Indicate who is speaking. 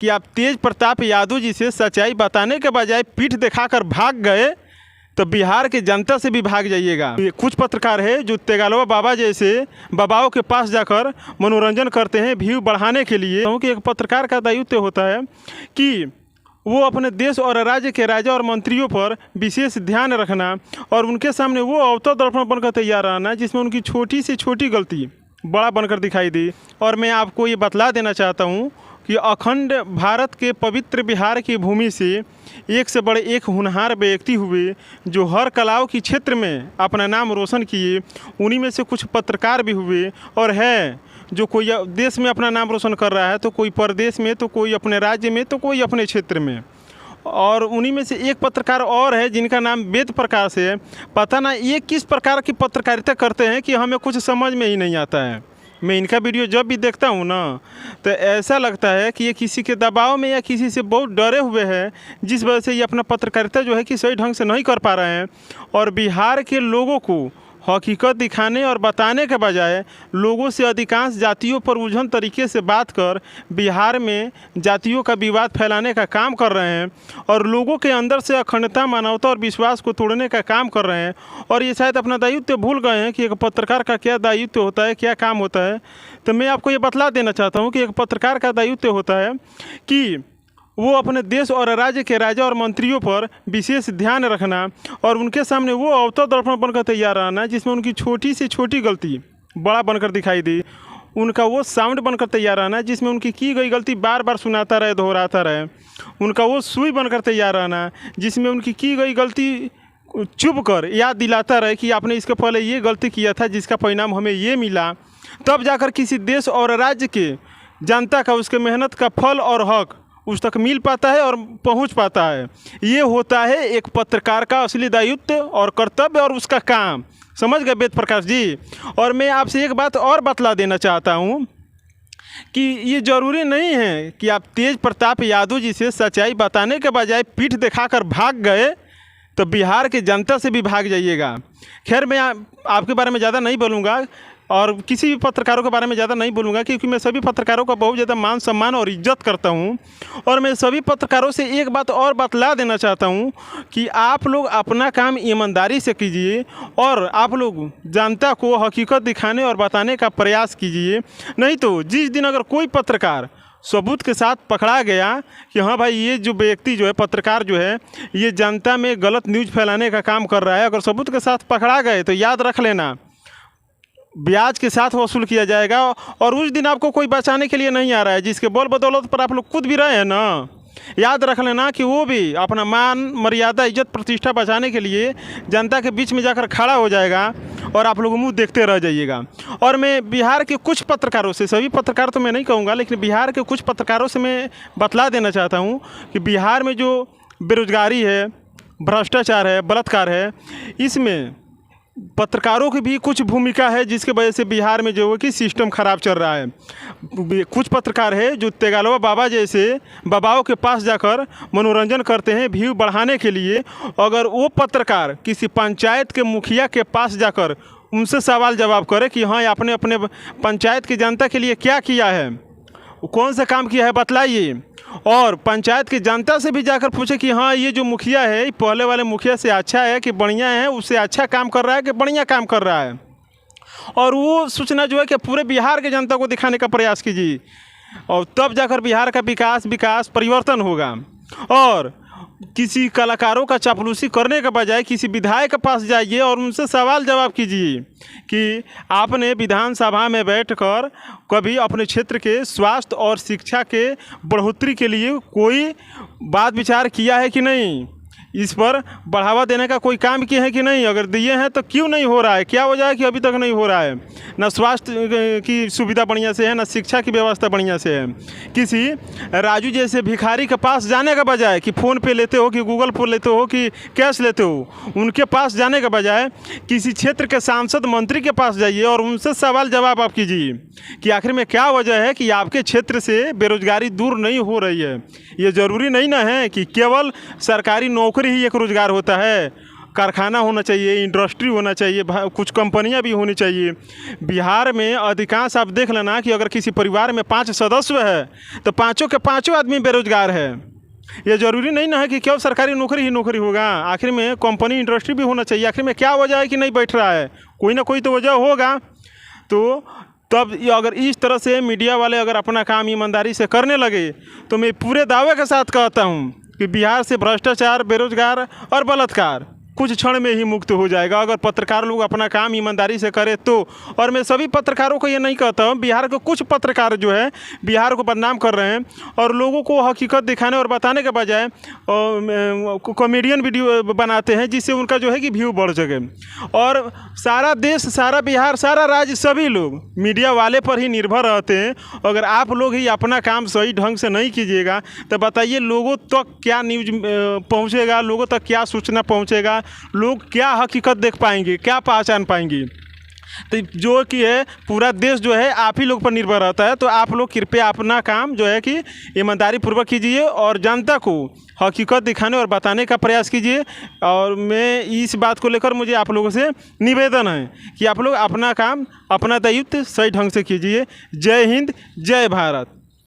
Speaker 1: कि आप तेज प्रताप यादव जी से सच्चाई बताने के बजाय पीठ दिखाकर भाग गए तो बिहार की जनता से भी भाग जाइएगा। कुछ पत्रकार है जो तेगालवा बाबा जैसे बाबाओं के पास जाकर मनोरंजन करते हैं व्यू बढ़ाने के लिए, क्योंकि एक पत्रकार का दायित्व होता है कि वो अपने देश और राज्य के राजा और मंत्रियों पर विशेष ध्यान रखना और उनके सामने वो अवतर दर्पण बनकर तैयार रहना जिसमें उनकी छोटी से छोटी गलती बड़ा बनकर दिखाई दी। और मैं आपको ये बतला देना चाहता हूँ कि अखंड भारत के पवित्र बिहार की भूमि से एक से बड़े एक होनहार व्यक्ति हुए जो हर कलाओं की क्षेत्र में अपना नाम रोशन किए। उन्हीं में से कुछ पत्रकार भी हुए और है जो कोई देश में अपना नाम रोशन कर रहा है, तो कोई परदेश में, तो कोई अपने राज्य में, तो कोई अपने क्षेत्र में। और उन्हीं में से एक पत्रकार और है जिनका नाम वेद प्रकाश है। पता ना ये किस प्रकार की पत्रकारिता करते हैं कि हमें कुछ समझ में ही नहीं आता है। मैं इनका वीडियो जब भी देखता हूँ ना तो ऐसा लगता है कि ये किसी के दबाव में या किसी से बहुत डरे हुए हैं, जिस वजह से ये अपना पत्रकारिता जो है कि सही ढंग से नहीं कर पा रहे हैं। और बिहार के लोगों को हकीकत दिखाने और बताने के बजाय लोगों से अधिकांश जातियों पर उलझन तरीके से बात कर बिहार में जातियों का विवाद फैलाने का काम कर रहे हैं और लोगों के अंदर से अखंडता, मानवता और विश्वास को तोड़ने का काम कर रहे हैं। और ये शायद अपना दायित्व भूल गए हैं कि एक पत्रकार का क्या दायित्व होता है, क्या काम होता है। तो मैं आपको ये बतला देना चाहता हूँ कि एक पत्रकार का दायित्व होता है कि वो अपने देश और राज्य के राजा और मंत्रियों पर विशेष ध्यान रखना और उनके सामने वो अवतर दर्पण बनकर तैयार रहना जिसमें उनकी छोटी से छोटी गलती बड़ा बनकर दिखाई दी। उनका वो साउंड बनकर तैयार रहना जिसमें उनकी की गई गलती बार बार सुनाता रहे, दोहराता रहे। उनका वो सुई बनकर तैयार रहना जिसमें उनकी की गई गलती चुप कर याद दिलाता रहे कि आपने इसके पहले ये गलती किया था जिसका परिणाम हमें ये मिला। तब जाकर किसी देश और राज्य के जनता का उसके मेहनत का फल और हक उस तक मिल पाता है और पहुंच पाता है। ये होता है एक पत्रकार का असली दायित्व और कर्तव्य और उसका काम। समझ गए वेद प्रकाश जी। और मैं आपसे एक बात और बतला देना चाहता हूँ कि ये ज़रूरी नहीं है कि आप तेज प्रताप यादव जी से सच्चाई बताने के बजाय पीठ दिखाकर भाग गए तो बिहार की जनता से भी भाग जाइएगा। खैर मैं आपके बारे में ज़्यादा नहीं बोलूँगा और किसी भी पत्रकारों के बारे में ज़्यादा नहीं बोलूँगा क्योंकि मैं सभी पत्रकारों का बहुत ज़्यादा मान सम्मान और इज्जत करता हूँ। और मैं सभी पत्रकारों से एक बात और बतला देना चाहता हूँ कि आप लोग अपना काम ईमानदारी से कीजिए और आप लोग जनता को हकीकत दिखाने और बताने का प्रयास कीजिए। नहीं तो जिस दिन अगर कोई पत्रकार सबूत के साथ पकड़ा गया कि हाँ भाई ये जो व्यक्ति जो है पत्रकार जो है ये जनता में गलत न्यूज़ फैलाने का काम कर रहा है, अगर सबूत के साथ पकड़ा गए तो याद रख लेना ब्याज के साथ वसूल किया जाएगा। और उस दिन आपको कोई बचाने के लिए नहीं आ रहा है, जिसके बल बदौलत पर आप लोग कूद भी रहे हैं ना, याद रख लेना कि वो भी अपना मान, मर्यादा, इज्जत, प्रतिष्ठा बचाने के लिए जनता के बीच में जाकर खड़ा हो जाएगा और आप लोग मुंह देखते रह जाइएगा। और मैं बिहार के कुछ पत्रकारों से, सभी पत्रकार तो मैं नहीं कहूँगा, लेकिन बिहार के कुछ पत्रकारों से मैं बतला देना चाहता हूँ कि बिहार में जो बेरोजगारी है, भ्रष्टाचार है, बलात्कार है, इसमें पत्रकारों की भी कुछ भूमिका है जिसके वजह से बिहार में जो है कि सिस्टम ख़राब चल रहा है। कुछ पत्रकार है जो तेगालवा बाबा जैसे बाबाओं के पास जाकर मनोरंजन करते हैं व्यू बढ़ाने के लिए। अगर वो पत्रकार किसी पंचायत के मुखिया के पास जाकर उनसे सवाल जवाब करे कि हाँ आपने अपने पंचायत की जनता के लिए क्या किया है, कौन सा काम किया है बतलाइए, और पंचायत की जनता से भी जाकर पूछे कि हाँ ये जो मुखिया है पहले वाले मुखिया से अच्छा है कि बढ़िया है, उससे अच्छा काम कर रहा है कि बढ़िया काम कर रहा है, और वो सूचना जो है कि पूरे बिहार के जनता को दिखाने का प्रयास कीजिए। और तब जाकर बिहार का विकास परिवर्तन होगा। और किसी कलाकारों का चापलूसी करने के बजाय किसी विधायक के पास जाइए और उनसे सवाल जवाब कीजिए कि आपने विधानसभा में बैठकर कभी अपने क्षेत्र के स्वास्थ्य और शिक्षा के बढ़ोतरी के लिए कोई बात विचार किया है कि नहीं, इस पर बढ़ावा देने का कोई काम किए हैं कि नहीं, अगर दिए हैं तो क्यों नहीं हो रहा है, क्या वजह है कि अभी तक नहीं हो रहा है। ना स्वास्थ्य की सुविधा बढ़िया से है, ना शिक्षा की व्यवस्था बढ़िया से है। किसी राजू जैसे भिखारी के पास जाने के बजाय कि फ़ोन पे लेते हो कि गूगल पे लेते हो कि कैश लेते हो, उनके पास जाने के बजाय किसी क्षेत्र के सांसद मंत्री के पास जाइए और उनसे सवाल जवाब आप कीजिए कि आखिर में क्या वजह है कि आपके क्षेत्र से बेरोजगारी दूर नहीं हो रही है। ये ज़रूरी नहीं ना है कि केवल सरकारी नौकरी ही एक रोज़गार होता है। कारखाना होना चाहिए, इंडस्ट्री होना चाहिए, कुछ कंपनियां भी होनी चाहिए। बिहार में अधिकांश आप देख लेना कि अगर किसी परिवार में 5 सदस्य है तो पाँचों के पाँचों आदमी बेरोजगार है। ये ज़रूरी नहीं ना है कि केवल सरकारी नौकरी ही नौकरी होगा, आखिर में कंपनी इंडस्ट्री भी होना चाहिए। आखिर में क्या वजह है कि नहीं बैठ रहा है, कोई ना कोई तो वजह होगा। तो तब अगर इस तरह से मीडिया वाले अगर अपना काम ईमानदारी से करने लगे तो मैं पूरे दावे के साथ कहता हूँ कि बिहार से भ्रष्टाचार, बेरोजगार और बलात्कार कुछ क्षण में ही मुक्त हो जाएगा, अगर पत्रकार लोग अपना काम ईमानदारी से करें तो। और मैं सभी पत्रकारों को ये नहीं कहता हूँ, बिहार के कुछ पत्रकार जो है बिहार को बदनाम कर रहे हैं और लोगों को हकीकत दिखाने और बताने के बजाय कॉमेडियन वीडियो बनाते हैं, जिससे उनका जो है कि व्यू बढ़ सके। और सारा देश, सारा बिहार, सारा राज्य, सभी लोग मीडिया वाले पर ही निर्भर रहते हैं। अगर आप लोग ही अपना काम सही ढंग से नहीं कीजिएगा तो बताइए लोगों तक क्या न्यूज पहुँचेगा, लोगों तक क्या सूचना पहुँचेगा, लोग क्या हकीकत देख पाएंगे, क्या पहचान पाएंगे। तो जो कि है पूरा देश जो है आप ही लोग पर निर्भर रहता है। तो आप लोग कृपया अपना काम जो है कि ईमानदारी पूर्वक कीजिए और जनता को हकीकत दिखाने और बताने का प्रयास कीजिए। और मैं इस बात को लेकर मुझे आप लोगों से निवेदन है कि आप लोग अपना काम, अपना दायित्व सही ढंग से कीजिए। जय हिंद, जय भारत।